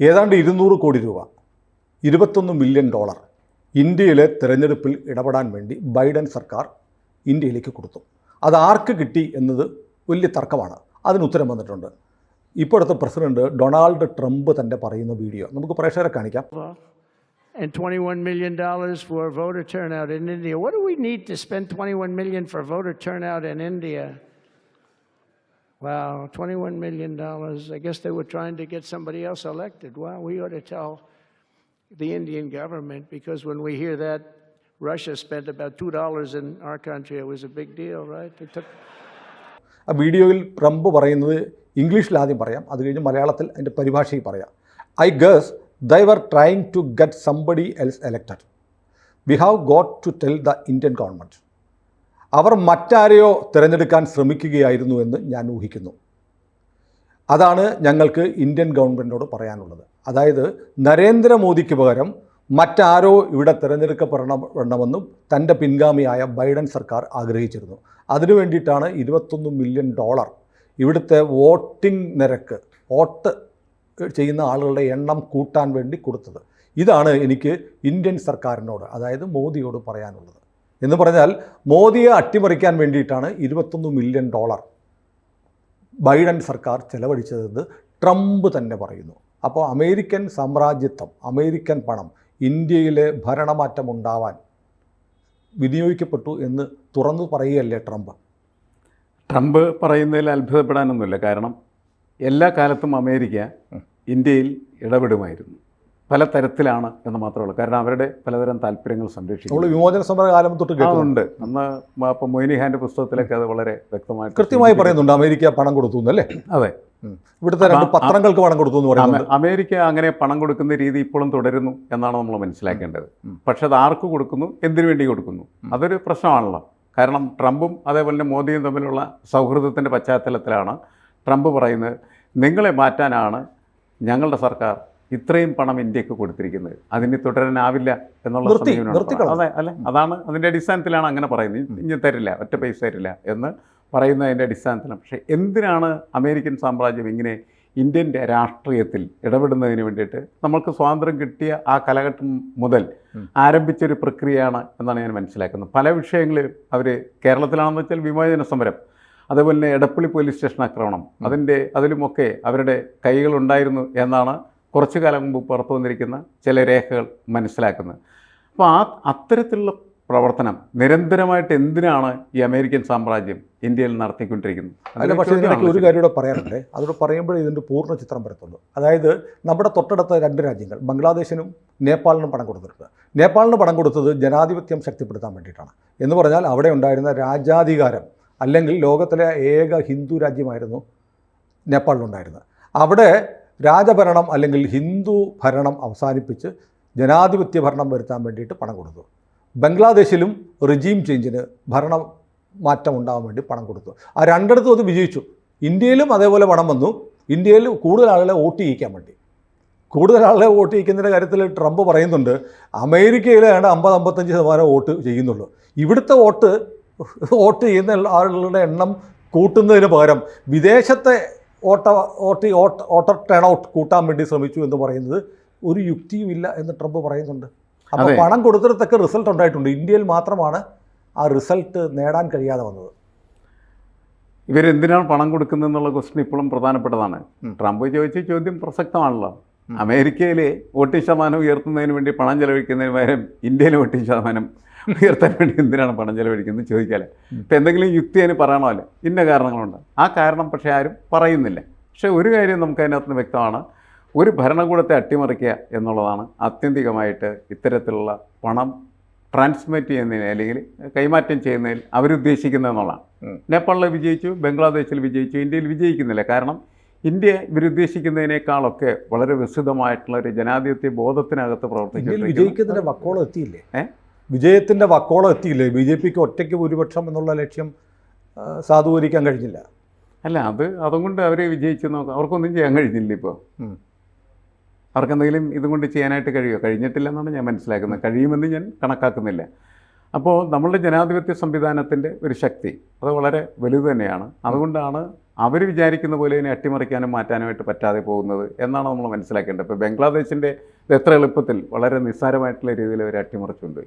ഏതാണ്ട് 200 കോടി രൂപ, $21 മില്യൺ ഇന്ത്യയിലെ തിരഞ്ഞെടുപ്പിൽ ഇടപെടാൻ വേണ്ടി ബൈഡൻ സർക്കാർ ഇന്ത്യയിലേക്ക് കൊടുത്തു. അത് ആർക്ക് കിട്ടി എന്നത് വലിയ തർക്കമാണ്. അതിന് ഉത്തരം വന്നിട്ടുണ്ട്. ഇപ്പോഴത്തെ പ്രസിഡന്റ് ഡൊണാൾഡ് ട്രംപ് തന്നെ പറയുന്ന വീഡിയോ നമുക്ക് പ്രേക്ഷകരെ കാണിക്കാം. And $21 million for voter turnout in India. What do we need to spend $21 million for voter turnout in India? Wow, $21 million. I guess they were trying to get somebody else elected. Wow, we ought to tell the Indian government, because when we hear that Russia spent about $2 in our country, it was a big deal, right? They took... ആ വീഡിയോയിൽ Trump പറയുന്നത് ഇംഗ്ലീഷിൽ ആദ്യം പറയാം, അത് കഴിഞ്ഞ് മലയാളത്തിൽ അതിൻ്റെ പരിഭാഷയിൽ പറയാം. I guess they were trying to get somebody else elected. We have got to tell the Indian government. അവർ മറ്റാരെയോ തിരഞ്ഞെടുക്കാൻ ശ്രമിക്കുകയായിരുന്നു എന്ന് ഞാൻ ഊഹിക്കുന്നു. അതാണ് ഞങ്ങൾക്ക് ഇന്ത്യൻ ഗവൺമെൻറ്റിനോട് പറയാനുള്ളത്. അതായത് നരേന്ദ്രമോദിക്ക് പകരം മറ്റാരോ ഇവിടെ തിരഞ്ഞെടുക്കപ്പെടണമെന്നും തൻ്റെ പിൻഗാമിയായ ബൈഡൻ സർക്കാർ ആഗ്രഹിച്ചിരുന്നു. അതിനു വേണ്ടിയിട്ടാണ് $21 മില്യൺ ഇവിടുത്തെ വോട്ടിംഗ് നിരക്ക്, വോട്ട് ചെയ്യുന്ന ആളുകളുടെ എണ്ണം കൂട്ടാൻ വേണ്ടി കൊടുത്തത്. ഇതാണ് എനിക്ക് ഇന്ത്യൻ സർക്കാരിനോട്, അതായത് മോദിയോട് പറയാനുള്ളത്. എന്ന് പറഞ്ഞാൽ മോദിയെ അട്ടിമറിക്കാൻ വേണ്ടിയിട്ടാണ് $21 മില്യൺ ബൈഡൻ സർക്കാർ ചെലവഴിച്ചതെന്ന് ട്രംപ് തന്നെ പറയുന്നു. അപ്പോൾ അമേരിക്കൻ സാമ്രാജ്യത്വം, അമേരിക്കൻ പണം ഇന്ത്യയിലെ ഭരണമാറ്റം ഉണ്ടാവാൻ വിനിയോഗിക്കപ്പെട്ടു എന്ന് തുറന്നു പറയുകയല്ലേ ട്രംപ്? ട്രംപ് പറയുന്നതിൽ അത്ഭുതപ്പെടാനൊന്നുമില്ല. കാരണം എല്ലാ കാലത്തും അമേരിക്ക ഇന്ത്യയിൽ ഇടപെടുമായിരുന്നു. പല തരത്തിലാണ് എന്ന് മാത്രമേ. കാരണം അവരുടെ പലതരം താല്പര്യങ്ങൾ സംരക്ഷിക്കും. വിമോചന സമര കാലം തൊട്ട് കേൾക്കുന്നുണ്ട്. അന്ന് ഇപ്പോൾ മൊയ്നിഹാൻ്റെ പുസ്തകത്തിലൊക്കെ അത് വളരെ വ്യക്തമായിട്ട് കൃത്യമായി പറയുന്നുണ്ട്. അമേരിക്ക പണം കൊടുത്തു എന്നല്ലേ? അതെ, ഇവിടുത്തെ രണ്ട് പത്രങ്ങൾക്ക് പണം കൊടുത്തു എന്ന് പറയുന്നത്. അമേരിക്ക അങ്ങനെ പണം കൊടുക്കുന്ന രീതി ഇപ്പോഴും തുടരുന്നു എന്നാണ് നമ്മൾ മനസ്സിലാക്കേണ്ടത്. പക്ഷെ അത് ആർക്ക് കൊടുക്കുന്നു, എന്തിനു വേണ്ടി കൊടുക്കുന്നു, അതൊരു പ്രശ്നമാണല്ലോ. കാരണം ട്രംപും അതേപോലെ തന്നെ മോദിയും തമ്മിലുള്ള സൗഹൃദത്തിൻ്റെ പശ്ചാത്തലത്തിലാണ് ട്രംപ് പറയുന്നത്, നിങ്ങളെ മാറ്റാനാണ് ഞങ്ങളുടെ സർക്കാർ ഇത്രയും പണം ഇന്ത്യക്ക് കൊടുത്തിരിക്കുന്നത്, അതിന് തുടരാനാവില്ല എന്നുള്ള സമീപനം. അതെ അല്ലെ, അതാണ് അതിൻ്റെ അടിസ്ഥാനത്തിലാണ് അങ്ങനെ പറയുന്നത്. ഇനി തരില്ല, ഒറ്റ പൈസ തരില്ല എന്ന് പറയുന്നതിൻ്റെ അടിസ്ഥാനത്തിലാണ്. പക്ഷേ എന്തിനാണ് അമേരിക്കൻ സാമ്രാജ്യം ഇങ്ങനെ ഇന്ത്യൻ രാഷ്ട്രീയത്തിൽ ഇടപെടുന്നതിന് വേണ്ടിയിട്ട്? നമ്മൾക്ക് സ്വാതന്ത്ര്യം കിട്ടിയ ആ കാലഘട്ടം മുതൽ ആരംഭിച്ചൊരു പ്രക്രിയയാണ് എന്നാണ് ഞാൻ മനസ്സിലാക്കുന്നത്. പല വിഷയങ്ങളിലും അവർ, കേരളത്തിലാണെന്ന് വെച്ചാൽ വിമോചന സമരം, അതേപോലെ തന്നെ എടപ്പള്ളി പോലീസ് സ്റ്റേഷൻ ആക്രമണം, അതിലുമൊക്കെ അവരുടെ കൈകളുണ്ടായിരുന്നു എന്നാണ് കുറച്ചു കാലം മുമ്പ് പുറത്തു വന്നിരിക്കുന്ന ചില രേഖകൾ മനസ്സിലാക്കുന്നത്. അപ്പോൾ അത്തരത്തിലുള്ള പ്രവർത്തനം നിരന്തരമായിട്ട് എന്തിനാണ് ഈ അമേരിക്കൻ സാമ്രാജ്യം ഇന്ത്യയിൽ നടത്തിക്കൊണ്ടിരിക്കുന്നത്? അല്ല, പക്ഷേ ഇതിനൊക്കെ ഒരു കാര്യം കൂടെ പറയാറുണ്ട്. അതോട് പറയുമ്പോഴേ ഇതിൻ്റെ പൂർണ്ണ ചിത്രം വരത്തുള്ളൂ. അതായത് നമ്മുടെ തൊട്ടടുത്ത 2 രാജ്യങ്ങൾ, ബംഗ്ലാദേശിനും നേപ്പാളിനും പണം കൊടുത്തിട്ടുണ്ട്. നേപ്പാളിന് പണം കൊടുത്തത് ജനാധിപത്യം ശക്തിപ്പെടുത്താൻ വേണ്ടിയിട്ടാണ്. എന്ന് പറഞ്ഞാൽ അവിടെ ഉണ്ടായിരുന്ന രാജാധികാരം, അല്ലെങ്കിൽ ലോകത്തിലെ ഏക ഹിന്ദു രാജ്യമായിരുന്നു നേപ്പാളിലുണ്ടായിരുന്നത്. അവിടെ രാജഭരണം അല്ലെങ്കിൽ ഹിന്ദു ഭരണം അവസാനിപ്പിച്ച് ജനാധിപത്യ ഭരണം വരുത്താൻ വേണ്ടിയിട്ട് പണം കൊടുത്തു. ബംഗ്ലാദേശിലും റിജീം ചേഞ്ചിന് ഭരണ മാറ്റം ഉണ്ടാകാൻ വേണ്ടി പണം കൊടുത്തു. ആ രണ്ടിടത്തും അത് വിജയിച്ചു. ഇന്ത്യയിലും അതേപോലെ പണം വന്നു. ഇന്ത്യയിൽ കൂടുതൽ ആളുകളെ വോട്ട് ചെയ്യിക്കാൻ വേണ്ടി. കൂടുതൽ ആളുകളെ വോട്ട് ചെയ്യിക്കുന്നതിൻ്റെ കാര്യത്തിൽ ട്രംപ് പറയുന്നുണ്ട്, അമേരിക്കയിലെ 50-55% വോട്ട് ചെയ്യുന്നുള്ളൂ. ഇവിടുത്തെ വോട്ട് ചെയ്യുന്ന ആളുകളുടെ എണ്ണം കൂട്ടുന്നതിന് പകരം വിദേശത്തെ വോട്ടർ ടേൺ ഔട്ട് കൂട്ടാൻ വേണ്ടി ശ്രമിച്ചു എന്ന് പറയുന്നത് ഒരു യുക്തിയുമില്ല എന്ന് ട്രംപ് പറയുന്നുണ്ട്. അപ്പോൾ പണം കൊടുത്തിടത്തൊക്കെ റിസൾട്ട് ഉണ്ടായിട്ടുണ്ട്. ഇന്ത്യയിൽ മാത്രമാണ് ആ റിസൾട്ട് നേടാൻ കഴിയാതെ വന്നത്. ഇവരെന്തിനാണ് പണം കൊടുക്കുന്നതെന്നുള്ള ക്വസ്റ്റ്യൻ ഇപ്പോഴും പ്രധാനപ്പെട്ടതാണ്. ട്രംപ് ചോദിച്ച ചോദ്യം പ്രസക്തമാണല്ലോ. അമേരിക്കയിലെ വോട്ടിംഗ് ശതമാനം ഉയർത്തുന്നതിന് വേണ്ടി പണം ചെലവഴിക്കുന്നതിന് പകരം ഇന്ത്യയിലെ വോട്ടിംഗ് ശതമാനം ഉയർത്താൻ വേണ്ടി എന്തിനാണ് പണം ചെലവഴിക്കുന്നത് ചോദിക്കാല്ലേ. ഇപ്പം എന്തെങ്കിലും യുക്തി അതിന് പറയണമല്ലോ, ഇന്ന കാരണങ്ങളുണ്ട്. ആ കാരണം പക്ഷേ ആരും പറയുന്നില്ല. പക്ഷേ ഒരു കാര്യം നമുക്ക് അതിനകത്ത് വ്യക്തമാണ്, ഒരു ഭരണകൂടത്തെ അട്ടിമറിക്കുക എന്നുള്ളതാണ് ആത്യന്തികമായിട്ട് ഇത്തരത്തിലുള്ള പണം ട്രാൻസ്മിറ്റ് ചെയ്യുന്നതിന് അല്ലെങ്കിൽ കൈമാറ്റം ചെയ്യുന്നതിൽ അവരുദ്ദേശിക്കുന്നതെന്നുള്ളതാണ്. നേപ്പാളിൽ വിജയിച്ചു, ബംഗ്ലാദേശിൽ വിജയിച്ചു, ഇന്ത്യയിൽ വിജയിക്കുന്നില്ല. കാരണം ഇന്ത്യ ഇവരുദ്ദേശിക്കുന്നതിനേക്കാളൊക്കെ വളരെ വിശദമായിട്ടുള്ള ഒരു ജനാധിപത്യ ബോധത്തിനകത്ത് പ്രവർത്തിക്കുന്നത്. വിജയിക്കുന്നതിൻ്റെ വക്കോളം എത്തിയില്ലേ? വിജയത്തിൻ്റെ വക്കോളം എത്തിയില്ലേ? BJPക്ക് ഒറ്റയ്ക്ക് ഭൂരിപക്ഷം എന്നുള്ള ലക്ഷ്യം സാധൂകരിക്കാൻ കഴിഞ്ഞില്ല. അല്ല, അതുകൊണ്ട് അവർ വിജയിച്ചു നോക്കാം. അവർക്കൊന്നും ചെയ്യാൻ കഴിഞ്ഞില്ല. ഇപ്പോൾ അവർക്കെന്തെങ്കിലും ഇതുകൊണ്ട് ചെയ്യാനായിട്ട് കഴിഞ്ഞിട്ടില്ലെന്നാണ് ഞാൻ മനസ്സിലാക്കുന്നത്. കഴിയുമെന്ന് ഞാൻ കണക്കാക്കുന്നില്ല. അപ്പോൾ നമ്മളുടെ ജനാധിപത്യ സംവിധാനത്തിൻ്റെ ഒരു ശക്തി അത് വളരെ വലുത് തന്നെയാണ്. അതുകൊണ്ടാണ് അവർ വിചാരിക്കുന്ന പോലെ ഇതിനെ അട്ടിമറിക്കാനും മാറ്റാനുമായിട്ട് പറ്റാതെ പോകുന്നത് എന്നാണ് നമ്മൾ മനസ്സിലാക്കേണ്ടത്. ഇപ്പോൾ ബംഗ്ലാദേശിൻ്റെ എത്ര എളുപ്പത്തിൽ വളരെ നിസ്സാരമായിട്ടുള്ള രീതിയിൽ അവർ അട്ടിമറിച്ചുകൊണ്ട്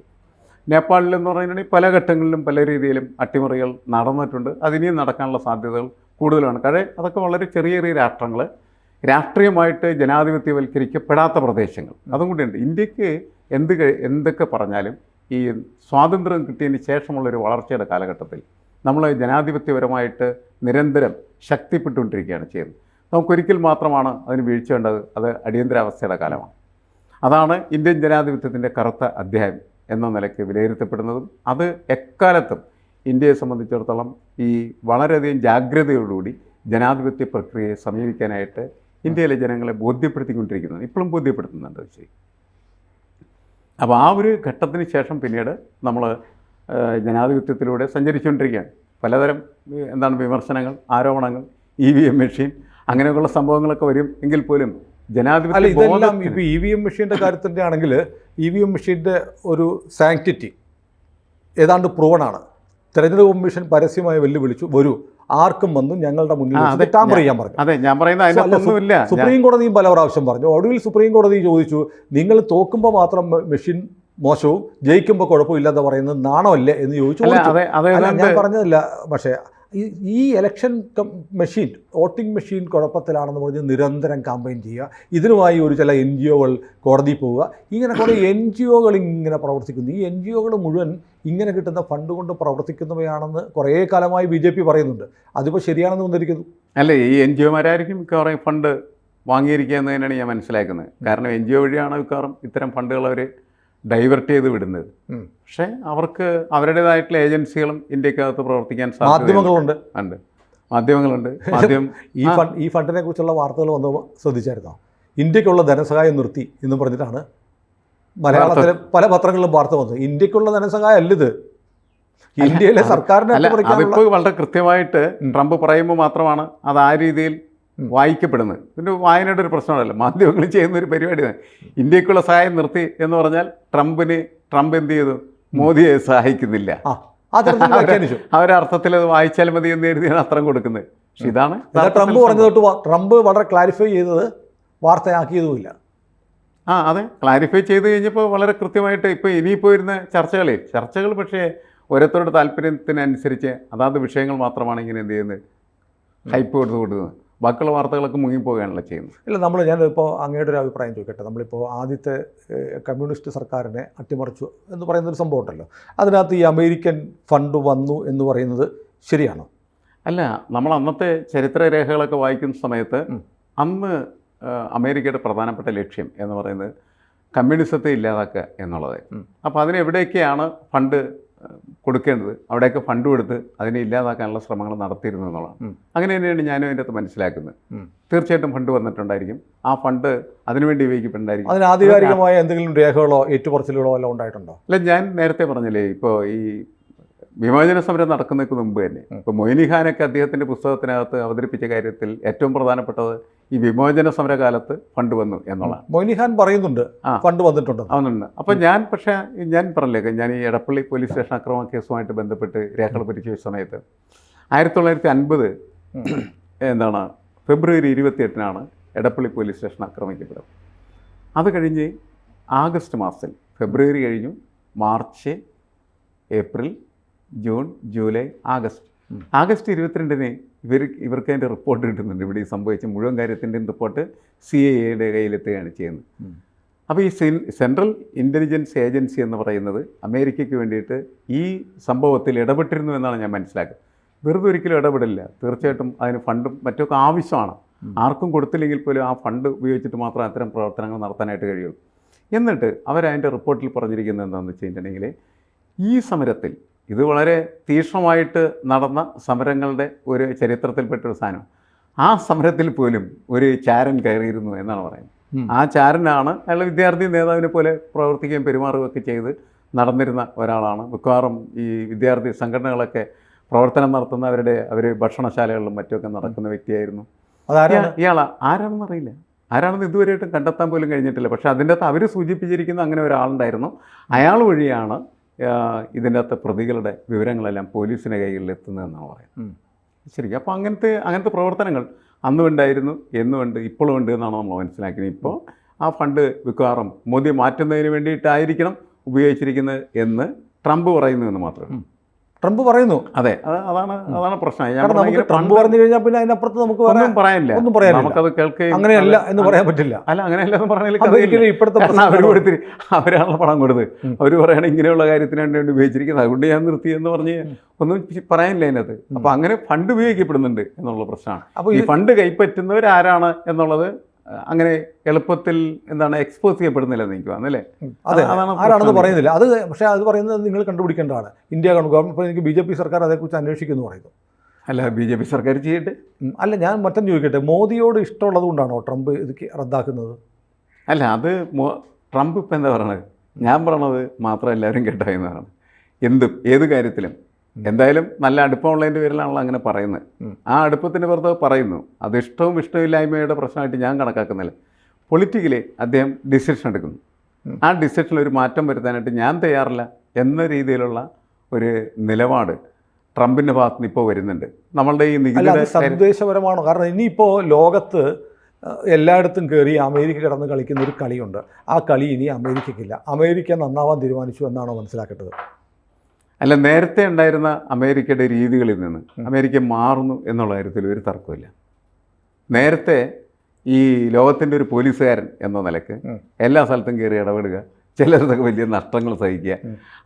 നേപ്പാളിലെന്ന് പറയുകയാണെങ്കിൽ പല ഘട്ടങ്ങളിലും പല രീതിയിലും അട്ടിമറികൾ നടന്നിട്ടുണ്ട്. അതിനിയും നടക്കാനുള്ള സാധ്യതകൾ കൂടുതലാണ്. കാരണം അതൊക്കെ വളരെ ചെറിയ ചെറിയ രാഷ്ട്രങ്ങൾ, രാഷ്ട്രീയമായിട്ട് ജനാധിപത്യവൽക്കരിക്കപ്പെടാത്ത പ്രദേശങ്ങൾ. അതും കൂടിയുണ്ട്. ഇന്ത്യക്ക് എന്തൊക്കെ പറഞ്ഞാലും ഈ സ്വാതന്ത്ര്യം കിട്ടിയതിന് ശേഷമുള്ളൊരു വളർച്ചയുടെ കാലഘട്ടത്തിൽ നമ്മൾ ജനാധിപത്യപരമായിട്ട് നിരന്തരം ശക്തിപ്പെട്ടുകൊണ്ടിരിക്കുകയാണ് ചെയ്യുന്നത്. നമുക്കൊരിക്കൽ മാത്രമാണ് അതിന് വീഴ്ച വേണ്ടത്, അത് അടിയന്തരാവസ്ഥയുടെ കാലമാണ്. അതാണ് ഇന്ത്യൻ ജനാധിപത്യത്തിൻ്റെ കറുത്ത അധ്യായം എന്ന നിലയ്ക്ക് വിലയിരുത്തപ്പെടുന്നതും. അത് എക്കാലത്തും ഇന്ത്യയെ സംബന്ധിച്ചിടത്തോളം ഈ വളരെയധികം ജാഗ്രതയോടുകൂടി ജനാധിപത്യ പ്രക്രിയയെ സമീപിക്കാനായിട്ട് ഇന്ത്യയിലെ ജനങ്ങളെ ബോധ്യപ്പെടുത്തിക്കൊണ്ടിരിക്കുന്നത്, ഇപ്പോഴും ബോധ്യപ്പെടുത്തുന്നുണ്ട്. ശരി. അപ്പോൾ ആ ഒരു ഘട്ടത്തിന് ശേഷം പിന്നീട് നമ്മൾ ജനാധിപത്യത്തിലൂടെ സഞ്ചരിച്ചുകൊണ്ടിരിക്കുകയാണ്. പലതരം വിമർശനങ്ങൾ, ആരോപണങ്ങൾ, EVM മെഷീൻ അങ്ങനെയൊക്കെയുള്ള സംഭവങ്ങളൊക്കെ വരും എങ്കിൽ പോലും ജനാധിപത്യ ഇതെല്ലാം ഇപ്പോൾ EVM മെഷീൻ്റെ കാര്യത്തിൻ്റെ ആണെങ്കിൽ EVM മെഷീൻ്റെ ഒരു സാങ്ക്ടിറ്റി ഏതാണ്ട് പ്രൂവണാണ്. തെരഞ്ഞെടുപ്പ് കമ്മീഷൻ പരസ്യമായി വെല്ലുവിളിച്ചു, വരൂ ആർക്കും വന്നു ഞങ്ങളുടെ മുന്നിൽ ടാമ്പർ ചെയ്യാൻ പറഞ്ഞു. അതെ, ഞാൻ പറയുന്നത് അതിനൊന്നുമില്ല. സുപ്രീം കോടതിയും പല പ്രാവശ്യം പറഞ്ഞു. ഒടുവിൽ സുപ്രീം കോടതി ചോദിച്ചു, നിങ്ങൾ തോക്കുമ്പോൾ മാത്രം മെഷീൻ മോശവും ജയിക്കുമ്പോൾ കുഴപ്പമില്ലാതെ പറയുന്നത് നാണമല്ലേ എന്ന് ചോദിച്ചു. ഞാൻ പറഞ്ഞതല്ല, പക്ഷേ ഈ ഇലക്ഷൻ മെഷീൻ, വോട്ടിംഗ് മെഷീൻ കുഴപ്പത്തിലാണെന്ന് പറഞ്ഞ് നിരന്തരം ക്യാമ്പയിൻ ചെയ്യുക, ഇതിനുമായി ഒരു ചില NGOകൾ കോടതിയിൽ പോവുക, ഇങ്ങനെ കുറേ NGOകൾ ഇങ്ങനെ പ്രവർത്തിക്കുന്നു. ഈ NGOകൾ മുഴുവൻ ഇങ്ങനെ കിട്ടുന്ന ഫണ്ട് കൊണ്ട് പ്രവർത്തിക്കുന്നവയാണെന്ന് കുറേ കാലമായി BJP പറയുന്നുണ്ട്. അതിപ്പോൾ ശരിയാണെന്ന് വന്നിരിക്കുന്നു. അല്ലേ, ഈ NGOമാരായിരിക്കും മിക്കവാറും ഫണ്ട് വാങ്ങിയിരിക്കുക എന്നതിനാണ് ഞാൻ മനസ്സിലാക്കുന്നത്. കാരണം NGO വഴിയാണ് മിക്കവാറും ഇത്തരം ഫണ്ടുകൾ അവർ ഡൈവേർട്ട് ചെയ്ത് വിടുന്നത്. പക്ഷേ അവർക്ക് അവരുടേതായിട്ടുള്ള ഏജൻസികളും ഇന്ത്യക്കകത്ത് പ്രവർത്തിക്കാൻ മാധ്യമങ്ങളുണ്ട്. മാധ്യമങ്ങളുണ്ട്. ഈ ഫണ്ടിനെ കുറിച്ചുള്ള വാർത്തകൾ വന്നപ്പോൾ ശ്രദ്ധിച്ചായിരുന്നോ? ഇന്ത്യക്കുള്ള ധനസഹായം നിർത്തി എന്ന് പറഞ്ഞിട്ടാണ് മലയാളത്തിലെ പല പത്രങ്ങളിലും വാർത്ത വന്നത്. ഇന്ത്യക്കുള്ള ധനസഹായം അല്ലിത്, ഇന്ത്യയിലെ സർക്കാരിനെ അതിപ്പോൾ വളരെ കൃത്യമായിട്ട് ട്രംപ് പറയുമ്പോൾ മാത്രമാണ് അത് ആ രീതിയിൽ വായിക്കപ്പെടുന്നത്. ഇതിൻ്റെ വായനയുടെ ഒരു പ്രശ്നമല്ല, മാധ്യമങ്ങൾ ചെയ്യുന്ന ഒരു പരിപാടിയാണ്. ഇന്ത്യക്കുള്ള സഹായം നിർത്തി എന്ന് പറഞ്ഞാൽ ട്രംപ് എന്ത് ചെയ്തു? മോദിയെ സഹായിക്കുന്നില്ല. അവരർത്ഥത്തിൽ അത് വായിച്ചാൽ മതി എന്ന് എഴുതിയാണ് അത്രം കൊടുക്കുന്നത്. പക്ഷെ ഇതാണ് ട്രംപ് പറഞ്ഞത് തൊട്ട് ട്രംപ് വളരെ ക്ലാരിഫൈ ചെയ്തത് വാർത്തയാക്കിയതുമില്ല. അതെ, ക്ലാരിഫൈ ചെയ്ത് കഴിഞ്ഞപ്പോൾ വളരെ കൃത്യമായിട്ട് ഇപ്പോൾ ഇനിയിപ്പോൾ വരുന്ന ചർച്ചകൾ പക്ഷേ ഓരോരുത്തരുടെ താല്പര്യത്തിനനുസരിച്ച് അതാത് വിഷയങ്ങൾ മാത്രമാണ് ഇങ്ങനെ എന്ത് ചെയ്യുന്നത്, ഹൈപ്പ് കൊടുക്കുന്നത്. ബാക്കിയുള്ള വാർത്തകളൊക്കെ മുങ്ങിപ്പോവുകയാണല്ലോ ചെയ്യുന്നത്. ഇല്ല, ഞാനിപ്പോൾ അങ്ങയുടെ ഒരു അഭിപ്രായം ചോദിക്കട്ടെ. നമ്മളിപ്പോൾ ആദ്യത്തെ കമ്മ്യൂണിസ്റ്റ് സർക്കാരിനെ അട്ടിമറിച്ചു എന്ന് പറയുന്നൊരു സംഭവം ഉണ്ടല്ലോ, അതിനകത്ത് ഈ അമേരിക്കൻ ഫണ്ട് വന്നു എന്ന് പറയുന്നത് ശരിയാണോ? അല്ല, നമ്മൾ അന്നത്തെ ചരിത്രരേഖകളൊക്കെ വായിക്കുന്ന സമയത്ത് അന്ന് അമേരിക്കയുടെ പ്രധാനപ്പെട്ട ലക്ഷ്യം എന്ന് പറയുന്നത് കമ്മ്യൂണിസത്തെ ഇല്ലാതാക്കുക എന്നുള്ളത്. അപ്പോൾ അതിനെവിടെയൊക്കെയാണ് ഫണ്ട് കൊടുക്കേണ്ടത് അവിടെയൊക്കെ ഫണ്ട് കൊടുത്ത് അതിനെ ഇല്ലാതാക്കാനുള്ള ശ്രമങ്ങൾ നടത്തിയിരുന്നു എന്നുള്ളതാണ്. അങ്ങനെ തന്നെയാണ് ഞാനും അതിൻ്റെ അകത്ത് മനസ്സിലാക്കുന്നത്. തീർച്ചയായിട്ടും ഫണ്ട് വന്നിട്ടുണ്ടായിരിക്കും. ആ ഫണ്ട് അതിനുവേണ്ടി ഉപയോഗിക്കപ്പെട്ടുണ്ടായിരിക്കും. അതിന് ആധികാരികമായ എന്തെങ്കിലും രേഖകളോ ഏറ്റുപറച്ചിലുകളോ എല്ലാം ഉണ്ടായിട്ടുണ്ടോ? അല്ല, ഞാൻ നേരത്തെ പറഞ്ഞില്ലേ, ഇപ്പോൾ ഈ വിമോചന സമരം നടക്കുന്നതിന് മുമ്പ് തന്നെ ഇപ്പോൾ മൊയ്നി ഖാനൊക്കെ അദ്ദേഹത്തിൻ്റെ പുസ്തകത്തിനകത്ത് അവതരിപ്പിച്ച കാര്യത്തിൽ ഏറ്റവും പ്രധാനപ്പെട്ടത് ഈ വിമോചന സമരകാലത്ത് ഫണ്ട് വന്നു എന്നുള്ളതാണ്. മൊയ്നി ഖാൻ പറയുന്നുണ്ട് ഫണ്ട് വന്നിട്ടുണ്ട്. അപ്പോൾ ഞാൻ പറഞ്ഞില്ലേ, ഞാൻ ഈ എടപ്പള്ളി പോലീസ് സ്റ്റേഷൻ അക്രമ കേസുമായിട്ട് ബന്ധപ്പെട്ട് രേഖകൾ പരിശോധിച്ച സമയത്ത് 1950 ഫെബ്രുവരി 28-നാണ് എടപ്പള്ളി പോലീസ് സ്റ്റേഷൻ ആക്രമിക്കപ്പെടുന്നത്. അത് കഴിഞ്ഞ് ആഗസ്റ്റ് മാസത്തിൽ, ഫെബ്രുവരി കഴിഞ്ഞു, March, April, June, July, August 22-ന് ഇവർക്ക് അതിൻ്റെ റിപ്പോർട്ട് കിട്ടുന്നുണ്ട്. ഇവിടെ ഈ സംഭവിച്ച മുഴുവൻ കാര്യത്തിൻ്റെയും റിപ്പോർട്ട് CIA കയ്യിലെത്തുകയാണ് ചെയ്യുന്നത്. അപ്പോൾ ഈ സെൻട്രൽ ഇൻ്റലിജൻസ് ഏജൻസി എന്ന് പറയുന്നത് അമേരിക്കയ്ക്ക് വേണ്ടിയിട്ട് ഈ സംഭവത്തിൽ ഇടപെട്ടിരുന്നു എന്നാണ് ഞാൻ മനസ്സിലാക്കുന്നത്. വെറുതെ ഒരിക്കലും ഇടപെടില്ല. തീർച്ചയായിട്ടും അതിന് ഫണ്ടും മറ്റൊക്കെ ആവശ്യമാണ്. ആർക്കും കൊടുത്തില്ലെങ്കിൽ പോലും ആ ഫണ്ട് ഉപയോഗിച്ചിട്ട് മാത്രമേ അത്തരം പ്രവർത്തനങ്ങൾ നടത്താനായിട്ട് കഴിയുള്ളൂ. എന്നിട്ട് അവരതിൻ്റെ റിപ്പോർട്ടിൽ പറഞ്ഞിരിക്കുന്നത് എന്താണെന്ന് വെച്ചിട്ടുണ്ടെങ്കിൽ, ഈ സമരത്തിൽ ഇത് വളരെ തീക്ഷ്ണമായിട്ട് നടന്ന സമരങ്ങളുടെ ഒരു ചരിത്രത്തിൽപ്പെട്ടൊരു സാധനം. ആ സമരത്തിൽ പോലും ഒരു ചാരൻ കയറിയിരുന്നു എന്നാണ് പറയുന്നത്. ആ ചാരനാണ് അയാൾ വിദ്യാർത്ഥി നേതാവിനെ പോലെ പ്രവർത്തിക്കുകയും പെരുമാറുകയൊക്കെ ചെയ്ത് നടന്നിരുന്ന ഒരാളാണ്. മിക്കവാറും ഈ വിദ്യാർത്ഥി സംഘടനകളൊക്കെ പ്രവർത്തനം നടത്തുന്ന അവർ ഭക്ഷണശാലകളിലും മറ്റുമൊക്കെ നടക്കുന്ന വ്യക്തിയായിരുന്നു. ഇയാൾ ആരാണെന്ന് അറിയില്ല, ആരാണെന്ന് ഇതുവരെയായിട്ടും കണ്ടെത്താൻ പോലും കഴിഞ്ഞിട്ടില്ല. പക്ഷേ അതിൻ്റെ അകത്ത് അവർ സൂചിപ്പിച്ചിരിക്കുന്ന അങ്ങനെ ഒരാളുണ്ടായിരുന്നു. അയാൾ വഴിയാണ് ഇതിൻ്റെ അകത്ത് പ്രതികളുടെ വിവരങ്ങളെല്ലാം പോലീസിൻ്റെ കൈകളിൽ എത്തുന്നതെന്നാണ് പറയുന്നത്. ശരിക്കും അപ്പോൾ അങ്ങനത്തെ പ്രവർത്തനങ്ങൾ അന്നും ഉണ്ടായിരുന്നു, എന്നും ഉണ്ട്, ഇപ്പോഴും ഉണ്ട് എന്നാണ് നമ്മൾ മനസ്സിലാക്കുന്നത്. ഇപ്പോൾ ആ ഫണ്ട് മിക്കവാറും മോദി മാറ്റുന്നതിന് വേണ്ടിയിട്ടായിരിക്കണം ഉപയോഗിച്ചിരിക്കുന്നത് എന്ന് ട്രംപ് പറയുന്നു എന്ന് മാത്രമേ. ട്രംപ് പറയുന്നു. അതെ, അതാണ് പ്രശ്നം. കാരണം നമുക്ക് ട്രംപ് പറഞ്ഞു കഴിഞ്ഞാൽ പിന്നെ അതിനപ്പുറത്ത് നമുക്ക് ഒന്നും പറയാനില്ല. നമുക്കത് കേൾക്കുകയും അങ്ങനെയല്ല എന്ന് പറയാൻ പറ്റില്ല. അല്ല, അങ്ങനെയല്ല എന്ന് പറഞ്ഞാൽ ഇപ്പോഴത്തെ അവരാണല്ലോ പണം കൊടുത്ത് അവർ പറയുകയാണെങ്കിൽ ഇങ്ങനെയുള്ള കാര്യത്തിന് വേണ്ടി ഉപയോഗിച്ചിരിക്കുന്നത്, അതുകൊണ്ട് ഞാൻ നിർത്തി എന്ന് പറഞ്ഞ് ഒന്നും പറയാനില്ല അതിനകത്ത്. അപ്പോൾ അങ്ങനെ ഫണ്ട് ഉപയോഗിക്കപ്പെടുന്നുണ്ട് എന്നുള്ള പ്രശ്നമാണ്. അപ്പോൾ ഈ ഫണ്ട് കൈപ്പറ്റുന്നവരാരാണ് എന്നുള്ളത് അങ്ങനെ എളുപ്പത്തിൽ എക്സ്പോസ് ചെയ്യപ്പെടുന്നില്ലെന്ന് എനിക്ക് തോന്നുന്നല്ലേ. അതെ, ആരാണെന്ന് പറയുന്നില്ല. അത് പക്ഷേ അത് പറയുന്നത് നിങ്ങൾ കണ്ടുപിടിക്കേണ്ടതാണ്. ഇന്ത്യ ഗവൺമെൻറ് ഇപ്പോൾ എനിക്ക് BJP സർക്കാർ അതേക്കുറിച്ച് അന്വേഷിക്കുമെന്ന് പറയുന്നു. അല്ല, BJP സർക്കാർ ചെയ്യട്ടെ. അല്ല, ഞാൻ മറ്റൊന്ന് ചോദിക്കട്ടെ, മോദിയോട് ഇഷ്ടമുള്ളത് കൊണ്ടാണോ ട്രംപ് ഇത് റദ്ദാക്കുന്നത്? അല്ല, അത് ട്രംപ് ഇപ്പം എന്താ പറയണത്? ഞാൻ പറയണത് മാത്രം എല്ലാവരും കേട്ടായെന്നാണ്. ഏത് കാര്യത്തിലും എന്തായാലും നല്ല അടുപ്പമുള്ളതിൻ്റെ പേരിലാണല്ലോ അങ്ങനെ പറയുന്നത്. ആ അടുപ്പത്തിൻ്റെ പുറത്ത് പറയുന്നു. അത് ഇഷ്ടവും ഇഷ്ടമില്ലായ്മയുടെ പ്രശ്നമായിട്ട് ഞാൻ കണക്കാക്കുന്നില്ല. പൊളിറ്റിക്കലി അദ്ദേഹം ഡിസിഷൻ എടുക്കുന്നു. ആ ഡിസിഷനിൽ ഒരു മാറ്റം വരുത്താനായിട്ട് ഞാൻ തയ്യാറില്ല എന്ന രീതിയിലുള്ള ഒരു നിലപാട് ട്രംപിൻ്റെ ഭാഗത്ത് നിന്ന് ഇപ്പോൾ വരുന്നുണ്ട്. നമ്മളുടെ ഈ നികുതി സന്ദേശപരമാണോ? കാരണം ഇനിയിപ്പോൾ ലോകത്ത് എല്ലായിടത്തും കയറി അമേരിക്ക കിടന്ന് കളിക്കുന്ന ഒരു കളിയുണ്ട്. ആ കളി ഇനി അമേരിക്കയ്ക്കില്ല. അമേരിക്ക നന്നാവാൻ തീരുമാനിച്ചു എന്നാണോ മനസ്സിലാക്കേണ്ടത്? അല്ല, നേരത്തെ ഉണ്ടായിരുന്ന അമേരിക്കയുടെ രീതികളിൽ നിന്ന് അമേരിക്ക മാറുന്നു എന്നുള്ള കാര്യത്തിൽ ഒരു തർക്കമില്ല. നേരത്തെ ഈ ലോകത്തിൻ്റെ ഒരു പോലീസുകാരൻ എന്ന നിലക്ക് എല്ലാ സ്ഥലത്തും കയറി ഇടപെടുക, ചിലർക്കൊക്കെ വലിയ നഷ്ടങ്ങൾ സഹിക്കുക,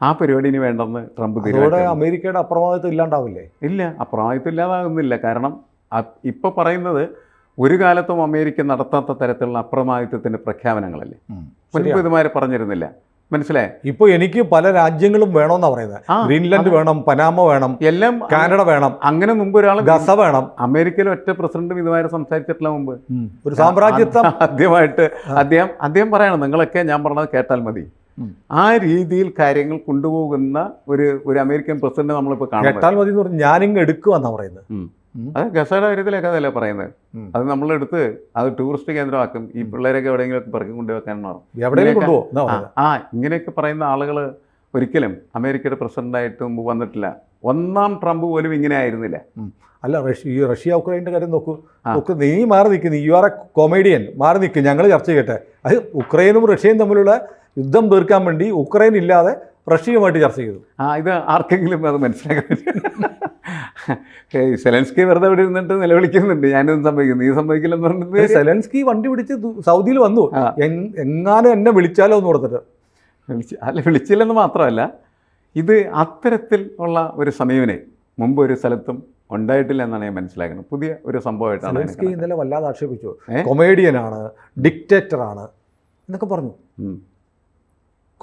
ആ പരിപാടി ഇനി വേണ്ടെന്ന് ട്രംപ് തീരുമാനിച്ചു. അമേരിക്കയുടെ അപ്രമാദിത്വം ഇല്ലാണ്ടാവില്ലേ? ഇല്ല, അപ്രമാദിത്വം ഇല്ലാതാകുന്നില്ല. കാരണം ഇപ്പോൾ പറയുന്നത് ഒരു കാലത്തും അമേരിക്ക നടത്താത്ത തരത്തിലുള്ള അപ്രമാദിത്വത്തിൻ്റെ പ്രഖ്യാപനങ്ങളല്ലേ. മുൻപ് ഇതുമാരെ പറഞ്ഞിരുന്നില്ല. മനസ്സിലായി? ഇപ്പോൾ എനിക്ക് പല രാജ്യങ്ങളും വേണമെന്നാണ് പറയുന്നത്. ഗ്രീൻലാൻഡ് വേണം, പനാമ വേണം, എല്ലാം കാനഡ വേണം. അങ്ങനെ മുമ്പ് ഒരാൾ ഗസ വേണം. അമേരിക്കയിൽ ഒറ്റ പ്രസിഡന്റും ഇതുമാതിരി സംസാരിച്ചിട്ടില്ല മുമ്പ്. ഒരു സാമ്രാജ്യത്വം ആദ്യമായിട്ട് അദ്ദേഹം പറയണം, നിങ്ങളൊക്കെ ഞാൻ പറഞ്ഞത് കേട്ടാൽ മതി. ആ രീതിയിൽ കാര്യങ്ങൾ കൊണ്ടുപോകുന്ന ഒരു അമേരിക്കൻ പ്രസിഡന്റ് നമ്മളിപ്പോൾ കാണാം. കേട്ടാൽ മതി എന്ന് പറഞ്ഞാൽ ഞാനിങ്ങ് എടുക്കുവാന്നാണ് പറയുന്നത്. അത് ഗസയുടെ കാര്യത്തിലൊക്കെ അതല്ലേ പറയുന്നത്. അത് നമ്മളെടുത്ത് അത് ടൂറിസ്റ്റ് കേന്ദ്രമാക്കും, ഈ പിള്ളേരൊക്കെ എവിടെയെങ്കിലും പറക്കി കൊണ്ടുവെക്കാനാണ്. ഇങ്ങനെയൊക്കെ പറയുന്ന ആളുകൾ ഒരിക്കലും അമേരിക്കയുടെ പ്രസിഡന്റായിട്ട് മുമ്പ് വന്നിട്ടില്ല. ഒന്നാം ട്രംപ് പോലും ഇങ്ങനെ ആയിരുന്നില്ല. അല്ല, റഷ്യ ഉക്രൈൻ്റെ കാര്യം നോക്കൂ. നീ മാറി നിൽക്കുന്നു, യു ആർ എ കൊമേഡിയൻ, മാറി നിൽക്കും, ഞങ്ങൾ ചർച്ച ചെയ്യട്ടെ. അത് ഉക്രൈനും റഷ്യയും തമ്മിലുള്ള യുദ്ധം തീർക്കാൻ വേണ്ടി ഉക്രൈൻ ഇല്ലാതെ റഷ്യയുമായിട്ട് ചർച്ച ചെയ്തു. ഇത് ആർക്കെങ്കിലും അത് മനസ്സിലാക്കാൻ സെലൻസ്കി വെറുതെ ഇവിടെ ഇരുന്നിട്ട് നിലവിളിക്കുന്നുണ്ട്, ഞാനിതും സംഭവിക്കുന്നു, നീ സംഭവിക്കില്ലെന്ന് പറഞ്ഞിട്ട്. സെലൻസ്കി വണ്ടി പിടിച്ച് സൗദിയിൽ വന്നു, എങ്ങാനും എന്നെ വിളിച്ചാലോ എന്ന് കൊടുത്തിട്ട്. വിളിച്ചില്ലെന്ന് മാത്രമല്ല, ഇത് അത്തരത്തിൽ ഉള്ള ഒരു സമീപനം മുമ്പ് ഒരു സ്ഥലത്തും ഉണ്ടായിട്ടില്ല എന്നാണ് ഞാൻ മനസ്സിലാക്കുന്നത്. പുതിയ ഒരു സംഭവമായിട്ടാണ്. സെലൻസ്കി ഇന്നലെ വല്ലാതെ ആക്ഷേപിച്ചു. കൊമേഡിയനാണ്, ഡിക്റ്റേറ്ററാണ് എന്നൊക്കെ പറഞ്ഞു.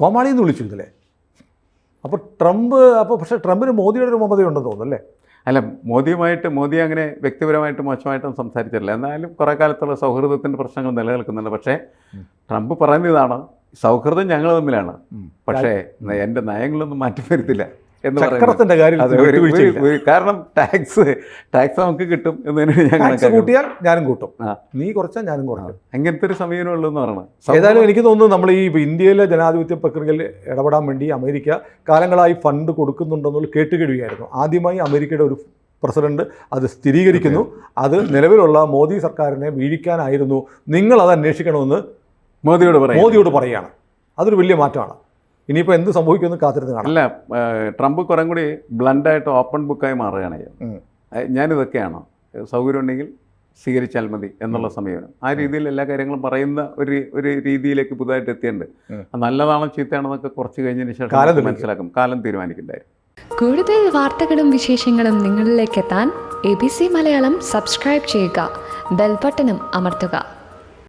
കോമാളി എന്ന് വിളിച്ചു ഇന്നലെ. അപ്പോൾ പക്ഷേ ട്രംപിന് മോദിയുടെ ഒരു മമതയുണ്ടെന്ന് തോന്നുന്നു അല്ലേ? അല്ല, മോദി അങ്ങനെ വ്യക്തിപരമായിട്ട് മോശമായിട്ടും സംസാരിച്ചിട്ടില്ല. എന്നാലും കുറേ കാലത്തുള്ള സൗഹൃദത്തിൻ്റെ പ്രശ്നങ്ങൾ നിലനിൽക്കുന്നുണ്ട്. പക്ഷേ ട്രംപ് പറയുന്ന ഇതാണ്, സൗഹൃദം ഞങ്ങൾ തമ്മിലാണ്, പക്ഷേ എൻ്റെ നയങ്ങളൊന്നും മാറ്റി വരുത്തില്ല എന്ന് പറയുന്നത്. കാരണം ടാക്സ് നമുക്ക് കിട്ടും എന്ന് കൂട്ടിയാൽ ഞാനും കൂട്ടും, നീ കുറച്ചാൽ ഞാനും കുറയ്ക്കും, അങ്ങനത്തെ ഒരു സമീപനമുള്ളൂ എന്ന് പറയുന്നത്. ഏതായാലും എനിക്ക് തോന്നുന്നു നമ്മൾ ഈ ഇന്ത്യയിലെ ജനാധിപത്യ പ്രക്രിയയിൽ ഇടപെടാൻ വേണ്ടി അമേരിക്ക കാലങ്ങളായി ഫണ്ട് കൊടുക്കുന്നുണ്ടെന്നുള്ള കേട്ടുകേടുകയായിരുന്നു. ആദ്യമായി അമേരിക്കയുടെ ഒരു പ്രസിഡന്റ് അത് സ്ഥിരീകരിക്കുന്നു. അത് നിലവിലുള്ള മോദി സർക്കാരിനെ വീഴിക്കാനായിരുന്നു, നിങ്ങളത് അന്വേഷിക്കണമെന്ന് മോദിയോട് പറയുകയാണ്. അതൊരു വലിയ മാറ്റമാണ്. ഇനിയിപ്പോൾ എന്ത് സംഭവിക്കുമെന്ന് കാത്തിരുന്ന് കാണാം. അല്ല, ട്രംപ് കുറേ കൂടി ബ്ലണ്ടായിട്ട് ഓപ്പൺ ബുക്കായി മാറുകയാണ്. ഞാനിതൊക്കെയാണ്, സൗകര്യം ഉണ്ടെങ്കിൽ സ്വീകരിച്ചാൽ മതി എന്നുള്ള സമീപനം. ആ രീതിയിൽ എല്ലാ കാര്യങ്ങളും പറയുന്ന ഒരു രീതിയിലേക്ക് പുതുതായിട്ട് എത്തിയിട്ടുണ്ട്. നല്ലതാണോ ചീത്തയാണെന്നൊക്കെ കുറച്ച് കഴിഞ്ഞതിന് ശേഷം മനസ്സിലാക്കും, കാലം തീരുമാനിക്കണ്ടായിരുന്നു. കൂടുതൽ വാർത്തകളും വിശേഷങ്ങളും നിങ്ങളിലേക്ക് എത്താൻ ABC മലയാളം സബ്സ്ക്രൈബ് ചെയ്യുക, ബെൽബട്ടനും അമർത്തുക.